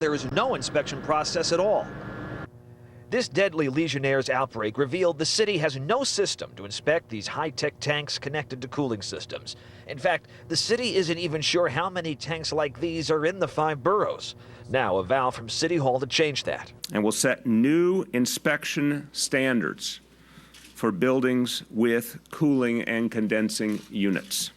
there is no inspection process at all. This deadly Legionnaire's outbreak revealed the city has no system to inspect these high-tech tanks connected to cooling systems. In fact, the city isn't even sure how many tanks like these are in the 5 boroughs. Now, a vow from City Hall to change that. And will set new inspection standards for buildings with cooling and condensing units.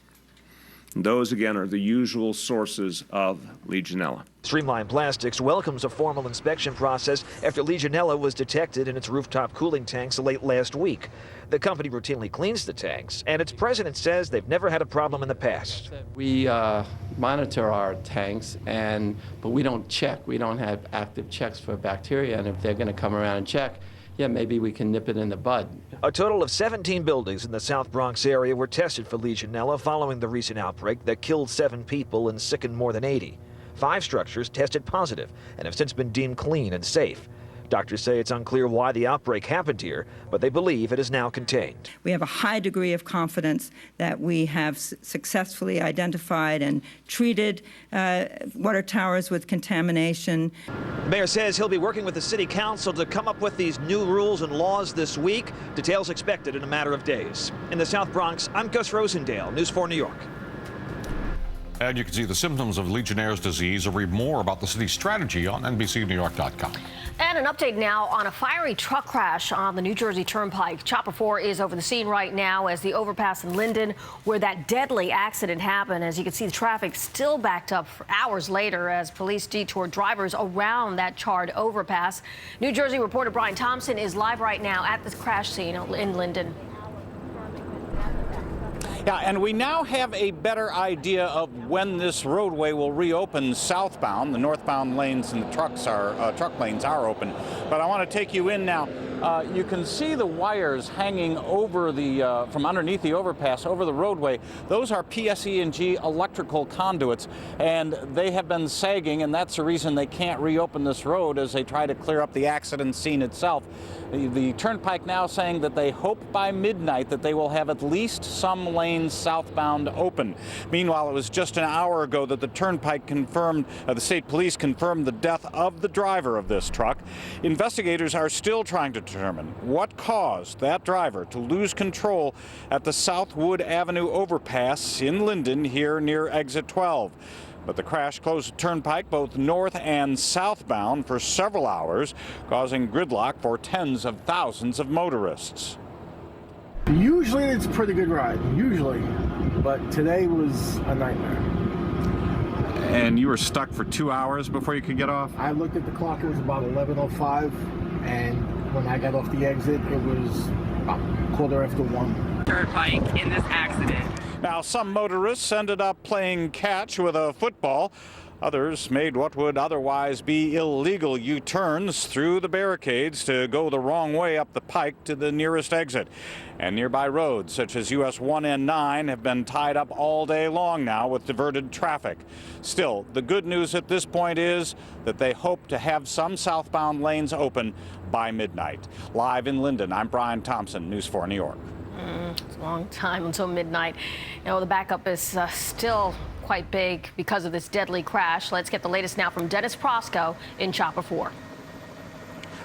And those, again, are the usual sources of Legionella. Streamline Plastics welcomes a formal inspection process after Legionella was detected in its rooftop cooling tanks late last week. The company routinely cleans the tanks, and its president says they've never had a problem in the past. We monitor our tanks, but we don't check. We don't have active checks for bacteria, and if they're going to come around and check, yeah, maybe we can nip it in the bud. A total of 17 buildings in the South Bronx area were tested for Legionella following the recent outbreak that killed 7 people and sickened more than 80. 5 structures tested positive and have since been deemed clean and safe. Doctors say it's unclear why the outbreak happened here, but they believe it is now contained. We have a high degree of confidence that we have successfully identified and treated water towers with contamination. The mayor says he'll be working with the city council to come up with these new rules and laws this week. Details expected in a matter of days. In the South Bronx, I'm Gus Rosendale, News 4 New York. And you can see the symptoms of Legionnaire's disease or read more about the city's strategy on NBCNewYork.com. And an update now on a fiery truck crash on the New Jersey Turnpike. Chopper 4 is over the scene right now as the overpass in Linden, where that deadly accident happened. As you can see, the traffic still backed up for hours later as police detoured drivers around that charred overpass. New Jersey reporter Brian Thompson is live right now at the crash scene in Linden. Yeah, and we now have a better idea of when this roadway will reopen southbound. The northbound lanes and the truck lanes are open. But I want to take you in now. You can see the wires hanging over from underneath the overpass over the roadway. Those are PSE&G electrical conduits, and they have been sagging, and that's the reason they can't reopen this road as they try to clear up the accident scene itself. The Turnpike now saying that they hope by midnight that they will have at least some lanes southbound open. Meanwhile, it was just an hour ago that the Turnpike confirmed, the state police confirmed the death of the driver of this truck. Investigators are still trying to determine what caused that driver to lose control at the Southwood Avenue overpass in Linden here near exit 12. But the crash closed the Turnpike both north and southbound for several hours, causing gridlock for tens of thousands of motorists. Usually it's a pretty good ride, usually, but today was a nightmare. And you were stuck for 2 hours before you could get off? I looked at the clock, it was about 11:05, and when I got off the exit, it was about 1:15. Turnpike in this accident. Now, some motorists ended up playing catch with a football. Others made what would otherwise be illegal U-turns through the barricades to go the wrong way up the pike to the nearest exit. And nearby roads, such as US 1 and 9, have been tied up all day long now with diverted traffic. Still, the good news at this point is that they hope to have some southbound lanes open by midnight. Live in Linden, I'm Brian Thompson, News 4 New York. It's a long time until midnight. You know, the backup is still quite big because of this deadly crash. Let's get the latest now from Dennis Prosco in Chopper 4.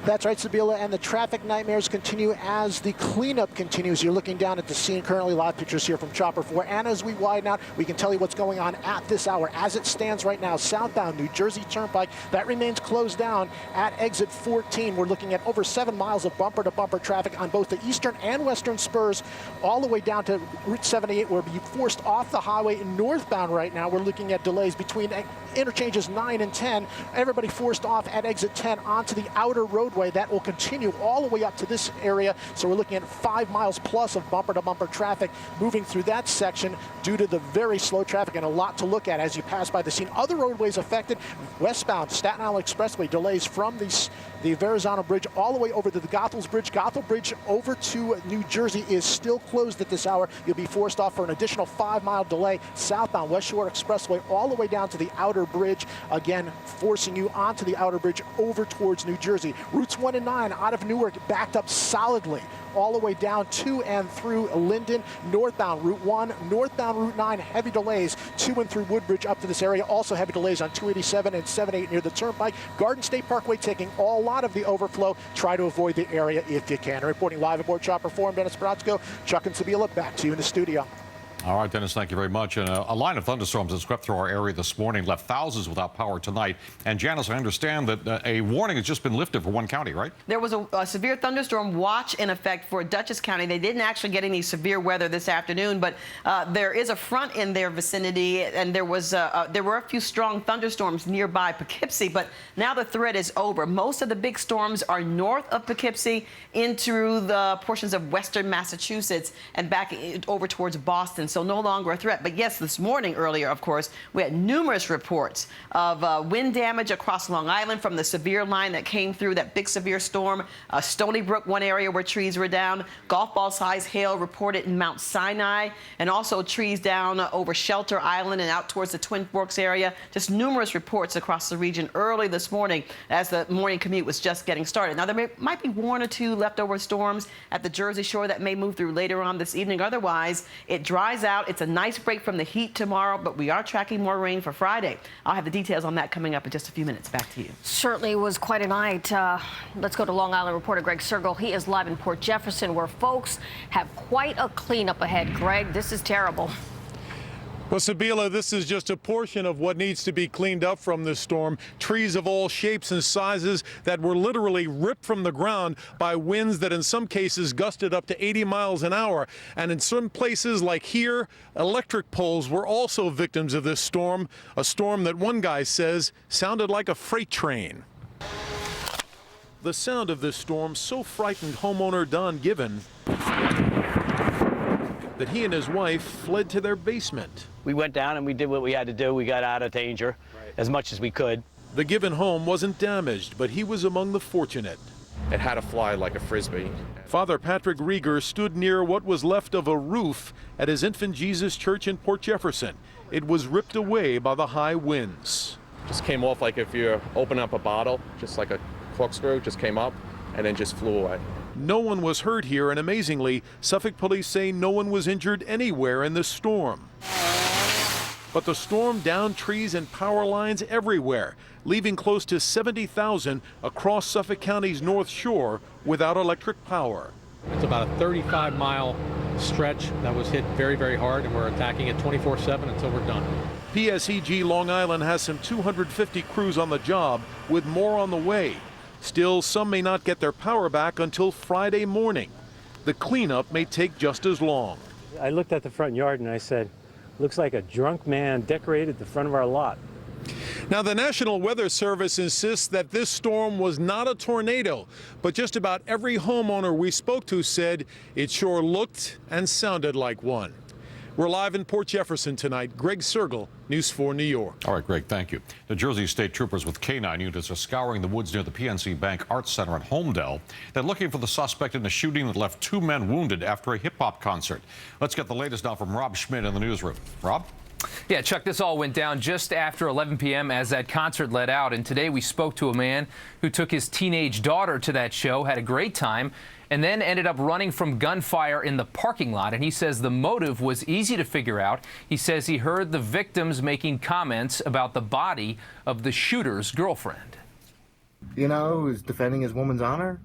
That's right, Sibila, and the traffic nightmares continue as the cleanup continues. You're looking down at the scene currently, live pictures here from Chopper 4. And as we widen out, we can tell you what's going on at this hour. As it stands right now, southbound New Jersey Turnpike, that remains closed down at exit 14. We're looking at over 7 miles of bumper-to-bumper traffic on both the eastern and western spurs, all the way down to Route 78, where we're forced off the highway northbound right now. We're looking at delays between interchanges 9 and 10. Everybody forced off at exit 10 onto the outer roadway. That will continue all the way up to this area. So we're looking at 5 miles plus of bumper-to-bumper traffic moving through that section due to the very slow traffic, and a lot to look at as you pass by the scene. Other roadways affected, westbound Staten Island Expressway, delays from the Verrazano Bridge all the way over to the Goethals Bridge. Goethel Bridge over to New Jersey is still closed at this hour. You'll be forced off for an additional 5-mile delay. Southbound West Shore Expressway all the way down to the outer bridge, again forcing you onto the outer bridge over towards New Jersey. Routes 1 and 9 out of Newark backed up solidly all the way down to and through Linden. Northbound Route 1, northbound Route 9, heavy delays to and through Woodbridge up to this area. Also heavy delays on 287 and 78 near the Turnpike. Garden State Parkway taking a lot of the overflow. Try to avoid the area if you can. Reporting live aboard Chopper 4 in Dennis Bratsko, Chuck and Sibila, back to you in the studio. All right, Dennis, thank you very much. And a line of thunderstorms that swept through our area this morning, left thousands without power tonight. And Janice, I understand that a warning has just been lifted for one county, right? There was a severe thunderstorm watch in effect for Dutchess County. They didn't actually get any severe weather this afternoon, but there is a front in their vicinity, and there were a few strong thunderstorms nearby Poughkeepsie, but now the threat is over. Most of the big storms are north of Poughkeepsie into the portions of western Massachusetts and back over towards Boston. So no longer a threat. But yes, this morning earlier, of course, we had numerous reports of wind damage across Long Island from the severe line that came through that big severe storm. Stony Brook, one area where trees were down. Golf ball size hail reported in Mount Sinai, and also trees down over Shelter Island and out towards the Twin Forks area. Just numerous reports across the region early this morning as the morning commute was just getting started. Now, there might be one or two leftover storms at the Jersey Shore that may move through later on this evening. Otherwise, it dries out. It's a nice break from the heat tomorrow, but we are tracking more rain for Friday. I'll have the details on that coming up in just a few minutes. Back to you. Certainly was quite a night. Let's go to Long Island reporter Greg Sergel. He is live in Port Jefferson, where folks have quite a cleanup ahead. Greg, this is terrible. Well, Sibila, this is just a portion of what needs to be cleaned up from this storm. Trees of all shapes and sizes that were literally ripped from the ground by winds that in some cases gusted up to 80 miles an hour. And in some places like here, electric poles were also victims of this storm, a storm that one guy says sounded like a freight train. The sound of this storm so frightened homeowner Don Given that he and his wife fled to their basement. We went down and we did what we had to do. We got out of danger as much as we could. The Given home wasn't damaged, but he was among the fortunate. It had to fly like a frisbee. Father Patrick Rieger stood near what was left of a roof at his Infant Jesus Church in Port Jefferson. It was ripped away by the high winds. Just came off like if you open up a bottle, just like a corkscrew, just came up and then just flew away. No one was hurt here, and amazingly, Suffolk police say no one was injured anywhere in the storm. But the storm downed trees and power lines everywhere, leaving close to 70,000 across Suffolk County's North Shore without electric power. It's about a 35-mile stretch that was hit very, very hard, and we're attacking it 24/7 until we're done. PSEG Long Island has some 250 crews on the job, with more on the way. Still, some may not get their power back until Friday morning. The cleanup may take just as long. I looked at the front yard and I said, looks like a drunk man decorated the front of our lot. Now, the National Weather Service insists that this storm was not a tornado, but just about every homeowner we spoke to said it sure looked and sounded like one. We're live in Port Jefferson tonight. Greg Sergel, News 4 New York. All right, Greg, thank you. The Jersey State Troopers with K-9 units are scouring the woods near the PNC Bank Arts Center in Holmdel. They're looking for the suspect in a shooting that left 2 men wounded after a hip-hop concert. Let's get the latest now from Rob Schmidt in the newsroom. Rob? Yeah, Chuck, this all went down just after 11 p.m. as that concert let out. And today we spoke to a man who took his teenage daughter to that show, had a great time, and then ended up running from gunfire in the parking lot. And he says the motive was easy to figure out. He says he heard the victims making comments about the body of the shooter's girlfriend. You know, who's defending his woman's honor?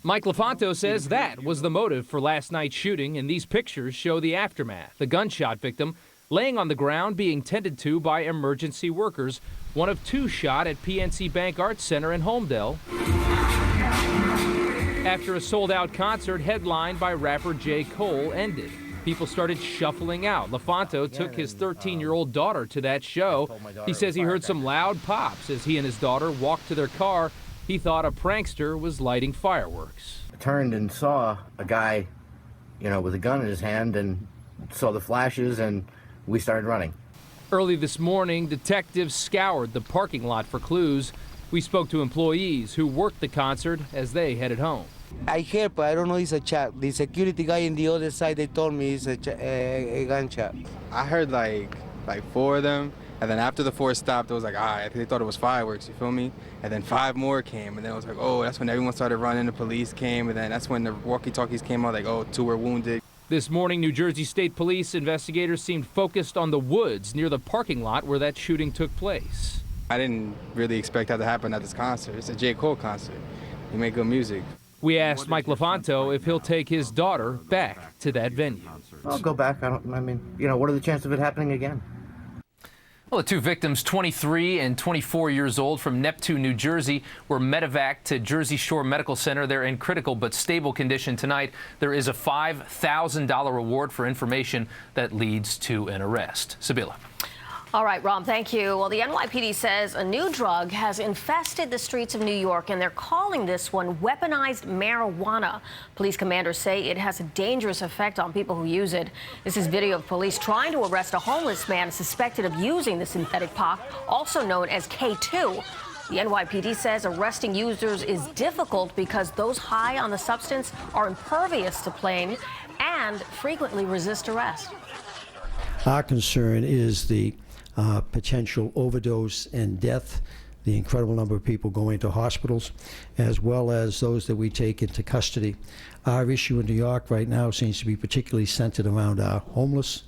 Mike LaFonto says that was the motive for last night's shooting, and these pictures show the aftermath. The gunshot victim laying on the ground being tended to by emergency workers, one of 2 shot at PNC Bank Arts Center in Holmdel after a sold-out concert headlined by rapper J. Cole ended. People started shuffling out. LaFonto took his 13-year-old daughter to that show. He says he heard some loud pops as he and his daughter walked to their car. He thought a prankster was lighting fireworks. I turned and saw a guy, with a gun in his hand, and saw the flashes, and we started running. Early this morning, detectives scoured the parking lot for clues. We spoke to employees who worked the concert as they headed home. I heard, but I don't know it's a shot. The security guy on the other side, they told me it's a gunshot. I heard like 4 of them, And then after the 4 stopped, it was like, all right, they thought it was fireworks, you feel me? And then 5 more came, and then it was like, oh, that's when everyone started running, the police came, and then that's when the walkie-talkies came out, like, oh, 2 were wounded. This morning, New Jersey State Police investigators seemed focused on the woods near the parking lot where that shooting took place. I didn't really expect that to happen at this concert. It's a J. Cole concert. He make good music. We asked Mike LaFonto if he'll take his daughter back to that venue. I'll go back. I mean, you know, what are the chances of it happening again? Well, the 2 victims, 23 and 24 years old, from Neptune, New Jersey, were medevaced to Jersey Shore Medical Center. They're in critical but stable condition tonight. There is a $5,000 reward for information that leads to an arrest. Sibila. All right, Rom, thank you. Well, the NYPD says a new drug has infested the streets of New York, and they're calling this one weaponized marijuana. Police commanders say it has a dangerous effect on people who use it. This is video of police trying to arrest a homeless man suspected of using the synthetic pot, also known as K2. The NYPD says arresting users is difficult because those high on the substance are impervious to pain and frequently resist arrest. Our concern is the potential overdose and death, the incredible number of people going to hospitals, as well as those that we take into custody. Our issue in New York right now seems to be particularly centered around our homeless.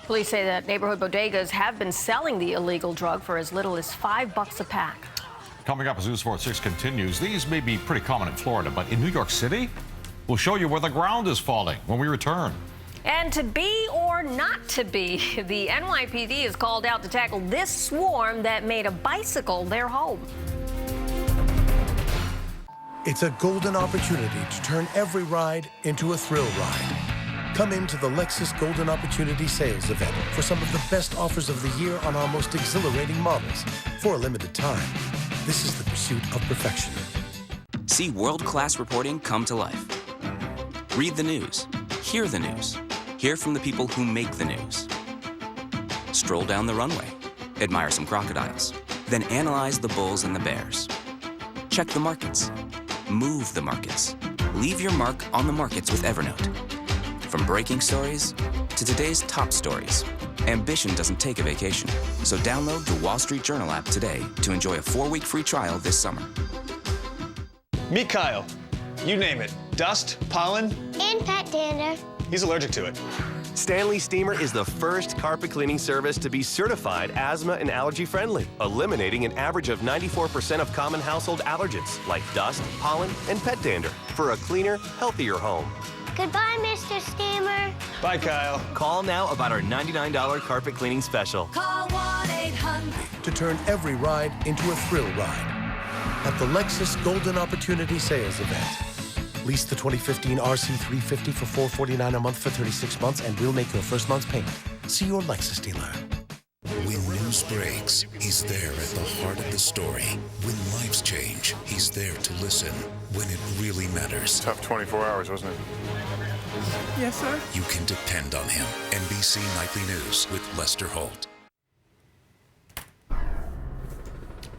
Police say that neighborhood bodegas have been selling the illegal drug for as little as $5 a pack. Coming up as News 4 at 6 continues, these may be pretty common in Florida, but in New York City, we'll show you where the ground is falling when we return. And to be or not to be, the NYPD is called out to tackle this swarm that made a bicycle their home. It's a golden opportunity to turn every ride into a thrill ride. Come into the Lexus Golden Opportunity Sales Event for some of the best offers of the year on our most exhilarating models. For a limited time, this is the pursuit of perfection. See world-class reporting come to life. Read the news. Hear the news. Hear from the people who make the news. Stroll down the runway. Admire some crocodiles. Then analyze the bulls and the bears. Check the markets. Move the markets. Leave your mark on the markets with Evernote. From breaking stories to today's top stories, ambition doesn't take a vacation. So download the Wall Street Journal app today to enjoy a 4-week free trial this summer. Meet Kyle. You name it. Dust, pollen, and pet dander. He's allergic to it. Stanley Steamer is the first carpet cleaning service to be certified asthma and allergy friendly, eliminating an average of 94% of common household allergens like dust, pollen, and pet dander for a cleaner, healthier home. Goodbye, Mr. Steamer. Bye, Kyle. Call now about our $99 carpet cleaning special. Call 1-800. To turn every ride into a thrill ride at the Lexus Golden Opportunity Sales Event. Lease the 2015 RC350 for $449 a month for 36 months, and we'll make your first month's payment. See your Lexus dealer. When news breaks, he's there at the heart of the story. When lives change, he's there to listen. When it really matters. Tough 24 hours, wasn't it? Yes, sir. You can depend on him. NBC Nightly News with Lester Holt.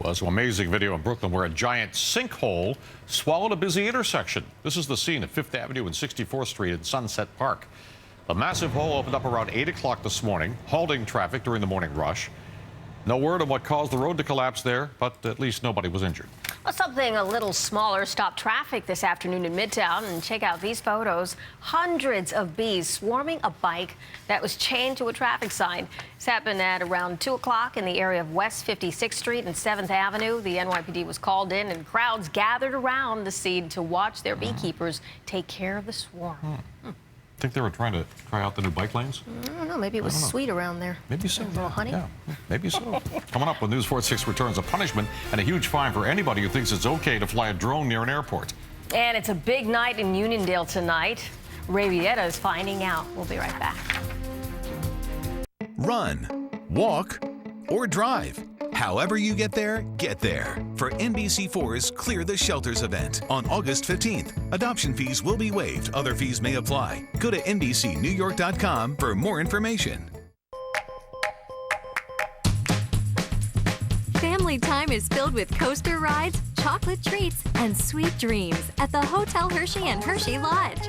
Well, some amazing video in Brooklyn where a giant sinkhole swallowed a busy intersection. This is the scene at 5th Avenue and 64th Street in Sunset Park. The massive hole opened up around 8 o'clock this morning, halting traffic during the morning rush. No word on what caused the road to collapse there, but at least nobody was injured. Well, something a little smaller stopped traffic this afternoon in Midtown. And check out these photos. Hundreds of bees swarming a bike that was chained to a traffic sign. This happened at around 2 o'clock in the area of West 56th Street and 7th Avenue. The NYPD was called in, and crowds gathered around the scene to watch their beekeepers take care of the swarm. I think they were trying to try out the new bike lanes. I don't know. Maybe it was sweet around there. Maybe so. A little honey. Yeah, maybe so. Coming up with News 4 at 6 returns, a punishment and a huge fine for anybody who thinks it's okay to fly a drone near an airport. And it's a big night in Uniondale tonight. Ray Vieta is finding out. We'll be right back. Run, walk, or drive. However you get there for NBC4's Clear the Shelters event on August 15th. Adoption fees will be waived. Other fees may apply. Go to NBCNewYork.com for more information. Family time is filled with coaster rides, chocolate treats, and sweet dreams at the Hotel Hershey and Hershey Lodge.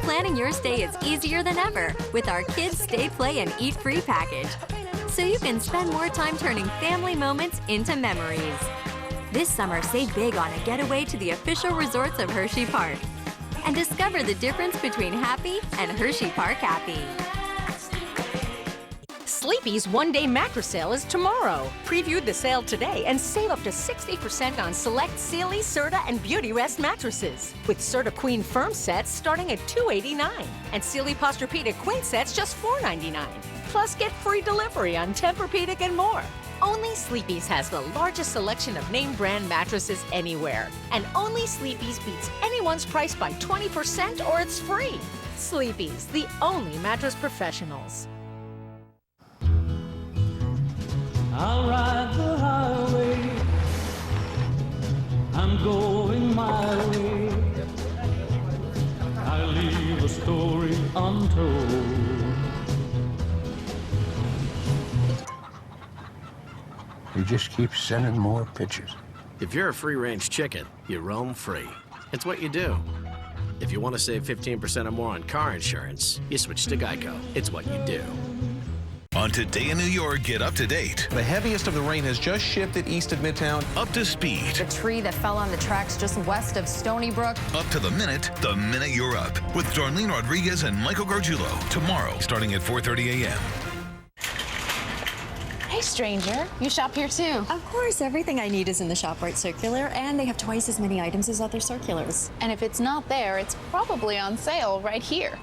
Planning your stay is easier than ever with our Kids Stay, Play, and Eat Free package. so you can spend more time turning family moments into memories. This summer, save big on a getaway to the official resorts of Hershey Park and discover the difference between happy and Hershey Park happy. Sleepy's one-day mattress sale is tomorrow. Preview the sale today and save up to 60% on select Sealy, Serta, and Beauty Rest mattresses. With Serta Queen Firm sets starting at $289 and Sealy Posturepedic Queen sets just $499. Plus, get free delivery on Tempur-Pedic and more. Only Sleepy's has the largest selection of name brand mattresses anywhere. And only Sleepy's beats anyone's price by 20% or it's free. Sleepy's, the only mattress professionals. I'll ride the highway, I'm going my way, I leave a story untold. You just keep sending more pictures. If you're a free-range chicken, you roam free. It's what you do. If you want to save 15% or more on car insurance, you switch to Geico. It's what you do. On Today in New York, get up to date. The heaviest of the rain has just shifted east of Midtown. Up to speed. The tree that fell on the tracks just west of Stony Brook. Up to the minute you're up. With Darlene Rodriguez and Michael Gargiulo. Tomorrow, starting at 4:30 a.m. Hey, stranger. You shop here, too? Of course. Everything I need is in the ShopRite circular, and they have twice as many items as other circulars. And if it's not there, it's probably on sale right here.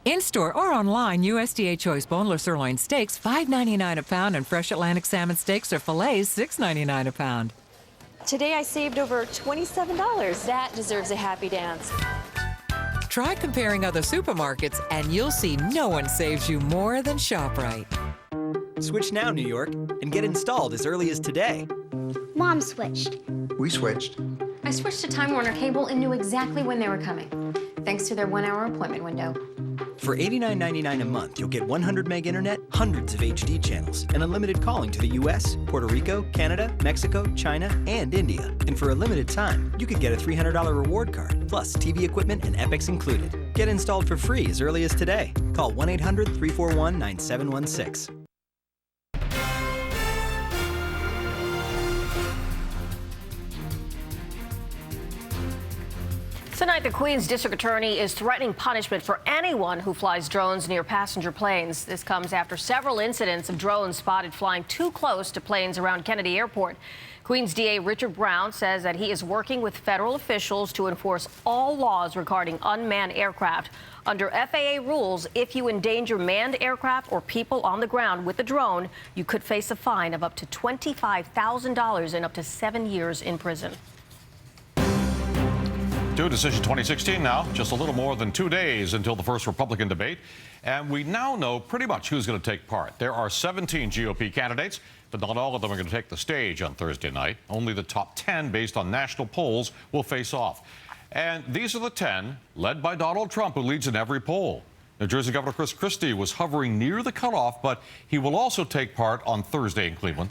In-store or online, USDA Choice Boneless Sirloin Steaks, $5.99 a pound, and fresh Atlantic Salmon Steaks or fillets, $6.99 a pound. Today I saved over $27. That deserves a happy dance. Try comparing other supermarkets, and you'll see no one saves you more than ShopRite. Switch now, New York, and get installed as early as today. Mom switched. We switched. I switched to Time Warner Cable and knew exactly when they were coming, thanks to their 1-hour appointment window. For $89.99 a month, you'll get 100 meg internet, hundreds of HD channels, and unlimited calling to the US, Puerto Rico, Canada, Mexico, China, and India. And for a limited time, you could get a $300 reward card, plus TV equipment and Epics included. Get installed for free as early as today. Call 1-800-341-9716. Tonight, the Queens District Attorney is threatening punishment for anyone who flies drones near passenger planes. This comes after several incidents of drones spotted flying too close to planes around Kennedy Airport. Queens DA Richard Brown says that he is working with federal officials to enforce all laws regarding unmanned aircraft. Under FAA rules, if you endanger manned aircraft or people on the ground with a drone, you could face a fine of up to $25,000 and up to 7 years in prison. To Decision 2016 now, just a little more than 2 days until the first Republican debate. And we now know pretty much who's going to take part. There are 17 GOP candidates, but not all of them are going to take the stage on Thursday night. Only the top 10, based on national polls, will face off. And these are the 10, led by Donald Trump, who leads in every poll. New Jersey Governor Chris Christie was hovering near the cutoff, but he will also take part on Thursday in Cleveland.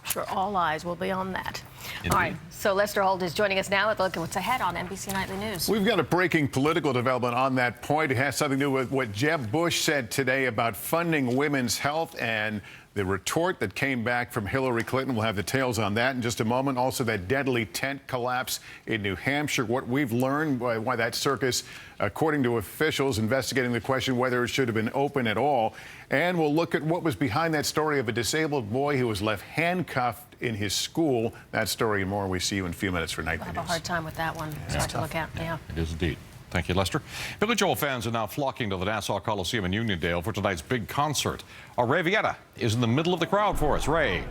Sure, all eyes will be on that. Indeed. All right, so Lester Holt is joining us now with a look at what's ahead on NBC Nightly News. We've got a breaking political development on that point. It has something to do with what Jeb Bush said today about funding women's health and the retort that came back from Hillary Clinton. We'll have the details on that in just a moment. Also, that deadly tent collapse in New Hampshire, what we've learned, why that circus, according to officials, investigating the question whether it should have been open at all. And we'll look at what was behind that story of a disabled boy who was left handcuffed in his school. That story and more. We see you in a few minutes for Nightly News. I have a hard time with that one. It's hard to look at. Yeah. It is indeed. Thank you, Lester. Billy Joel fans are now flocking to the Nassau Coliseum in Uniondale for tonight's big concert. Ray Vieta is in the middle of the crowd for us. Ray.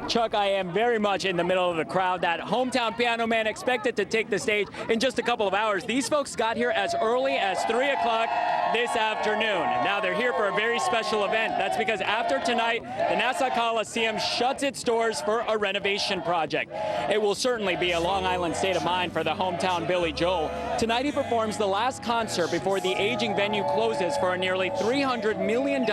Chuck, I am very much in the middle of the crowd. That hometown piano man expected to take the stage in just a couple of hours. These folks got here as early as 3 o'clock this afternoon. Now they're here for a very special event. That's because after tonight, the Nassau Coliseum shuts its doors for a renovation project. It will certainly be a Long Island state of mind for the hometown Billy Joel. Tonight he performs the last concert before the aging venue closes for a nearly $300 million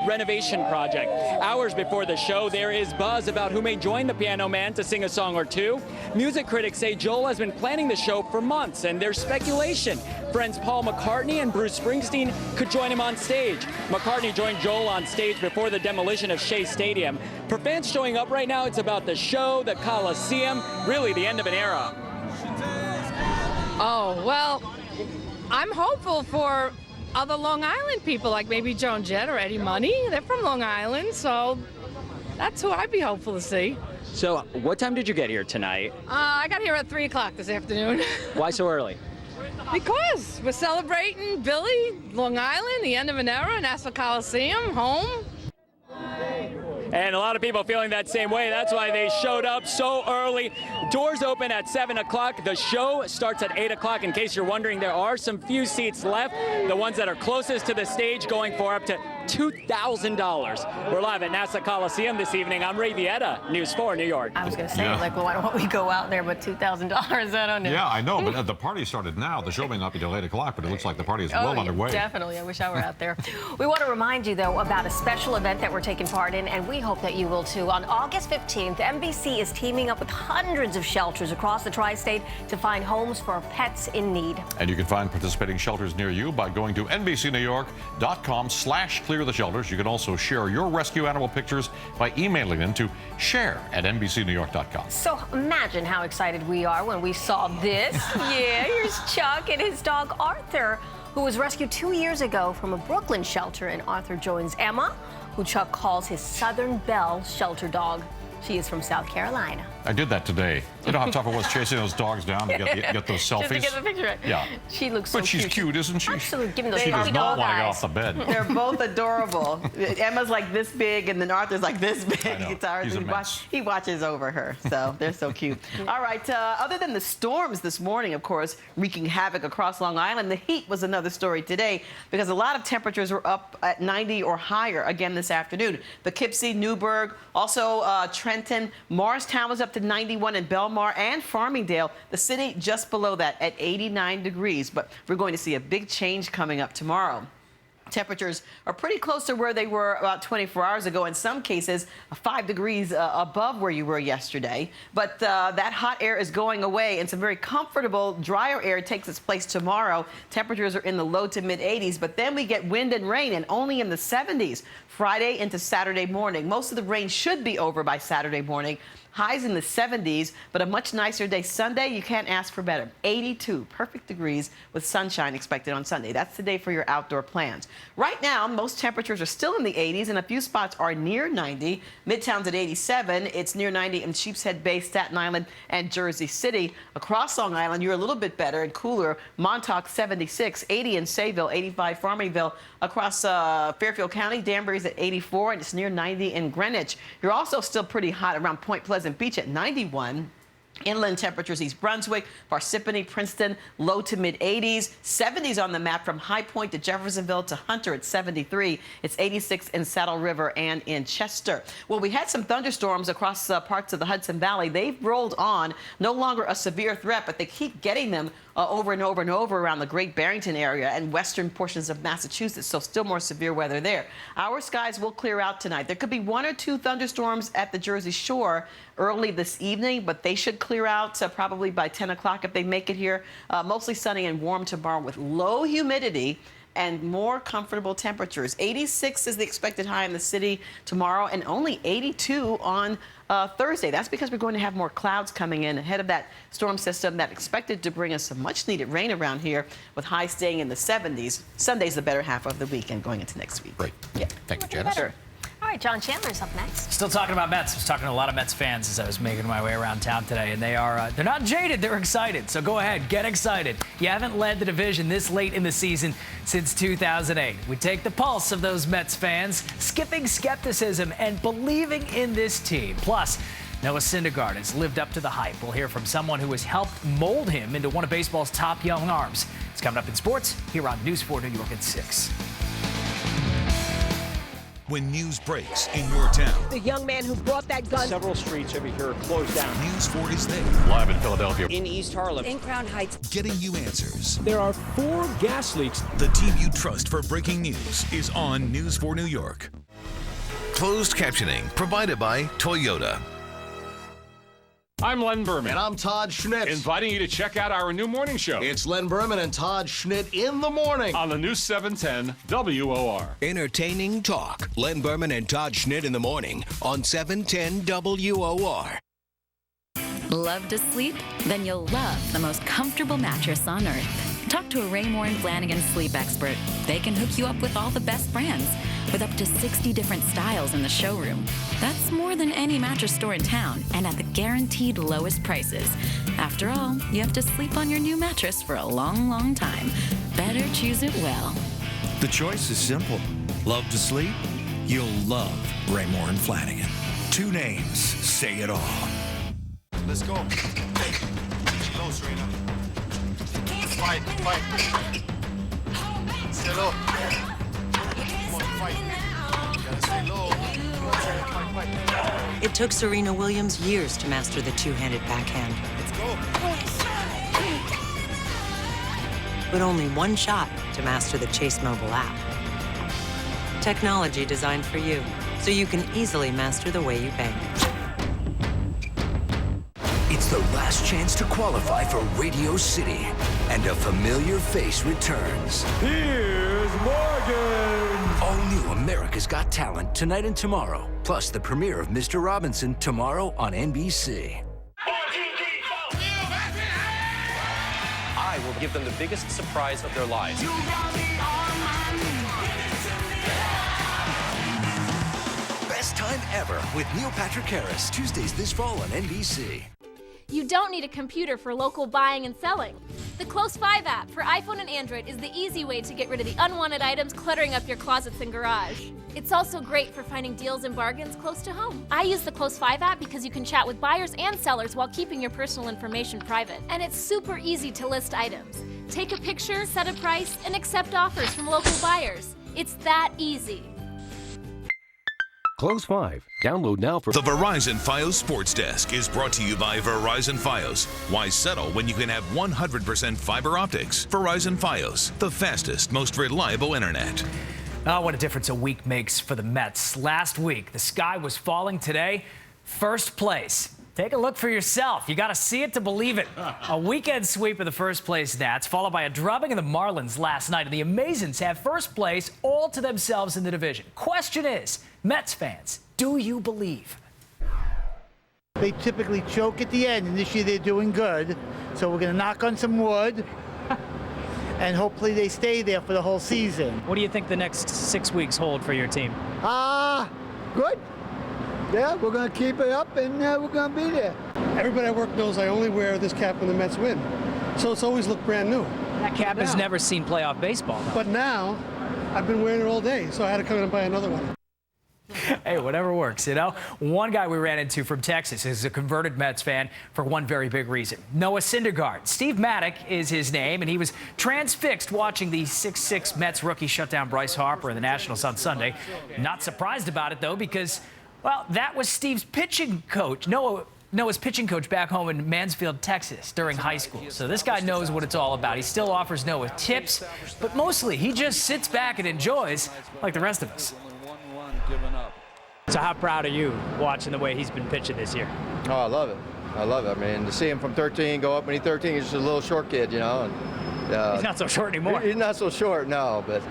renovation project. Hours before the show, there is buzz about who may join the piano man to sing a song or two. Music critics say Joel has been planning the show for months, and there's speculation friends Paul McCartney and Bruce Springsteen could join him on stage. McCartney joined Joel on stage before the demolition of Shea Stadium. For fans showing up right now, it's about the show, the Coliseum, really the end of an era. Oh, well, I'm hopeful for other Long Island people, like maybe Joan Jett or Eddie Money. They're from Long Island, so that's who I'd be hopeful to see. So what time did you get here tonight? I got here at 3 o'clock this afternoon. Why so early? Because we're celebrating Billy, Long Island, the end of an era, Nassau Coliseum, home. And a lot of people feeling that same way. That's why they showed up so early. Doors open at 7 o'clock. The show starts at 8 o'clock. In case you're wondering, there are some few seats left. The ones that are closest to the stage going for up to $2,000. We're live at Nassau Coliseum this evening. I'm Ray Vieta, News 4 New York. I was going to say, like, well, why don't we go out there with $2,000? I don't know. Yeah, I know, but the party started now. The show may not be till 8 o'clock, but it looks like the party is well underway. Definitely. I wish I were out there. We want to remind you, though, about a special event that we're taking part in, and we hope that you will, too. On August 15th, NBC is teaming up with hundreds of shelters across the tri-state to find homes for pets in need. And you can find participating shelters near you by going to NBCNewYork.com/clear the shelters. You can also share your rescue animal pictures by emailing them to share@NBCNewYork.com. So imagine how excited we are when we saw this. Yeah, here's Chuck and his dog Arthur, who was rescued 2 years ago from a Brooklyn shelter. And Arthur joins Emma, who Chuck calls his Southern Belle shelter dog. She is from South Carolina. I did that today. You know how tough it was chasing those dogs down to get those selfies? Just to get the picture right. Yeah. She looks so But she's cute, isn't she? Absolutely. Give me those She does not want to get off the bed. They're both adorable. Emma's like this big, and then Arthur's like this big. He watches over her, so they're so cute. All right, other than the storms this morning, of course, wreaking havoc across Long Island, the heat was another story today because a lot of temperatures were up at 90 or higher again this afternoon. Poughkeepsie, Newburgh, also Trenton, Morristown was up to 91, and Belmar and Farmingdale, the city just below that at 89 degrees. But we're going to see a big change coming up tomorrow. Temperatures are pretty close to where they were about 24 hours ago. In some cases, 5 degrees above where you were yesterday. But that hot air is going away, and some very comfortable, drier air takes its place tomorrow. Temperatures are in the low to mid 80s, but then we get wind and rain, and only in the 70s Friday into Saturday morning. Most of the rain should be over by Saturday morning. Highs in the 70s, but a much nicer day Sunday. You can't ask for better. 82 perfect degrees with sunshine expected on Sunday. That's the day for your outdoor plans. Right now, most temperatures are still in the 80s, and a few spots are near 90. Midtown's at 87. It's near 90 in Sheepshead Bay, Staten Island, and Jersey City. Across Long Island, you're a little bit better and cooler. Montauk, 76. 80 in Sayville, 85 Farmingdale. Across Fairfield County, Danbury's at 84, and it's near 90 in Greenwich. You're also still pretty hot around Point Pleasant Beach at 91. Inland temperatures, East Brunswick, Parsippany, Princeton, low to mid 80s. 70s on the map from High Point to Jeffersonville to Hunter at 73. It's 86 in Saddle River and in Chester. Well, we had some thunderstorms across parts of the Hudson Valley. They've rolled on, no longer a severe threat, but they keep getting them over and over and over around the Great Barrington area and western portions of Massachusetts, so still more severe weather there. Our skies will clear out tonight. There could be 1 or 2 thunderstorms at the Jersey Shore early this evening, but they should clear out probably by 10 o'clock if they make it here. Mostly sunny and warm tomorrow with low humidity and more comfortable temperatures. 86 is the expected high in the city tomorrow, and only 82 on Thursday. That's because we're going to have more clouds coming in ahead of that storm system that expected to bring us some much needed rain around here, with highs staying in the 70s. Sunday's the better half of the weekend going into next week. Great. Yeah. Thank you, Janice. All right, John Chandler's up next. Still talking about Mets. I was talking to a lot of Mets fans as I was making my way around town today, and they're not jaded. They're excited. So go ahead, get excited. You haven't led the division this late in the season since 2008. We take the pulse of those Mets fans, skipping skepticism and believing in this team. Plus, Noah Syndergaard has lived up to the hype. We'll hear from someone who has helped mold him into one of baseball's top young arms. It's coming up in sports here on News 4 New York at 6. When news breaks in your town, the young man who brought that gun. Several streets over here are closed down. News 4 is there. Live in Philadelphia. In East Harlem. In Crown Heights. Getting you answers. There are 4 gas leaks. The team you trust for breaking news is on News 4 New York. Closed captioning provided by Toyota. I'm Len Berman. And I'm Todd Schnitt. Inviting you to check out our new morning show. It's Len Berman and Todd Schnitt in the morning. On the new 710 WOR. Entertaining talk. Len Berman and Todd Schnitt in the morning on 710 WOR. Love to sleep? Then you'll love the most comfortable mattress on earth. Talk to a Raymore and Flanigan sleep expert. They can hook you up with all the best brands, with up to 60 different styles in the showroom. That's more than any mattress store in town, and at the guaranteed lowest prices. After all, you have to sleep on your new mattress for a long, long time. Better choose it well. The choice is simple. Love to sleep? You'll love Raymore and Flanigan. Two names say it all. Let's go. Hey, low, Serena. Fight. Stay low. Come on, fight. Gotta stay low. Fight. It took Serena Williams years to master the two-handed backhand. Let's go. But only one shot to master the Chase mobile app. Technology designed for you, so you can easily master the way you bank. It's the last chance to qualify for Radio City, and a familiar face returns. Here's Morgan. All new America's Got Talent tonight and tomorrow, plus the premiere of Mr. Robinson tomorrow on NBC. I will give them the biggest surprise of their lives. Best time ever with Neil Patrick Harris, Tuesdays this fall on NBC. You don't need a computer for local buying and selling. The Close 5 app for iPhone and Android is the easy way to get rid of the unwanted items cluttering up your closets and garage. It's also great for finding deals and bargains close to home. I use the Close 5 app because you can chat with buyers and sellers while keeping your personal information private. And it's super easy to list items. Take a picture, set a price, and accept offers from local buyers. It's that easy. Close 5. Download now for... The Verizon Fios Sports Desk is brought to you by Verizon Fios. Why settle when you can have 100% fiber optics? Verizon Fios, the fastest, most reliable internet. Oh, what a difference a week makes for the Mets. Last week, the sky was falling. Today, first place. Take a look for yourself. You got to see it to believe it. A weekend sweep of the first place Nats, followed by a drubbing of the Marlins last night. And the Amazons have first place all to themselves in the division. Question is, Mets fans, do you believe? They typically choke at the end, and this year they're doing good. So we're going to knock on some wood, and hopefully they stay there for the whole season. What do you think the next 6 weeks hold for your team? Good. Yeah, we're going to keep it up, and we're going to be there. Everybody at work knows I only wear this cap when the Mets win. So it's always looked brand new. That cap has never seen playoff baseball, though. But now, I've been wearing it all day, so I had to come in and buy another one. Hey, whatever works, you know? One guy we ran into from Texas is a converted Mets fan for one very big reason. Noah Syndergaard. Steve Maddock is his name, and he was transfixed watching the 6-6 Mets rookie shut down Bryce Harper in the Nationals on Sunday. Not surprised about it, though, because, well, that was Steve's pitching coach. Noah's pitching coach back home in Mansfield, Texas during high school. So this guy knows what it's all about. He still offers Noah tips, but mostly he just sits back and enjoys like the rest of us. So how proud are you watching the way he's been pitching this year? Oh, I love it. I love it. I mean, to see him from 13 go up when he's 13, he's just a little short kid, you know. And, he's not so short anymore. He's not so short, no. But,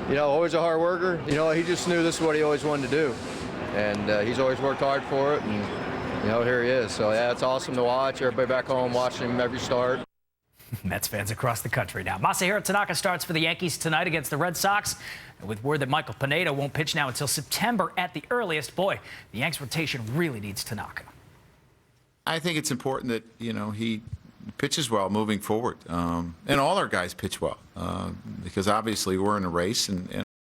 you know, always a hard worker. You know, he just knew this is what he always wanted to do. And he's always worked hard for it. And, you know, here he is. So, yeah, it's awesome to watch. Everybody back home watching him every start. Mets fans across the country now. Masahiro Tanaka starts for the Yankees tonight against the Red Sox. With word that Michael Pineda won't pitch now until September at the earliest. Boy, the Yanks rotation really needs Tanaka. I think it's important that, you know, he pitches well moving forward. And all our guys pitch well because obviously we're in a race and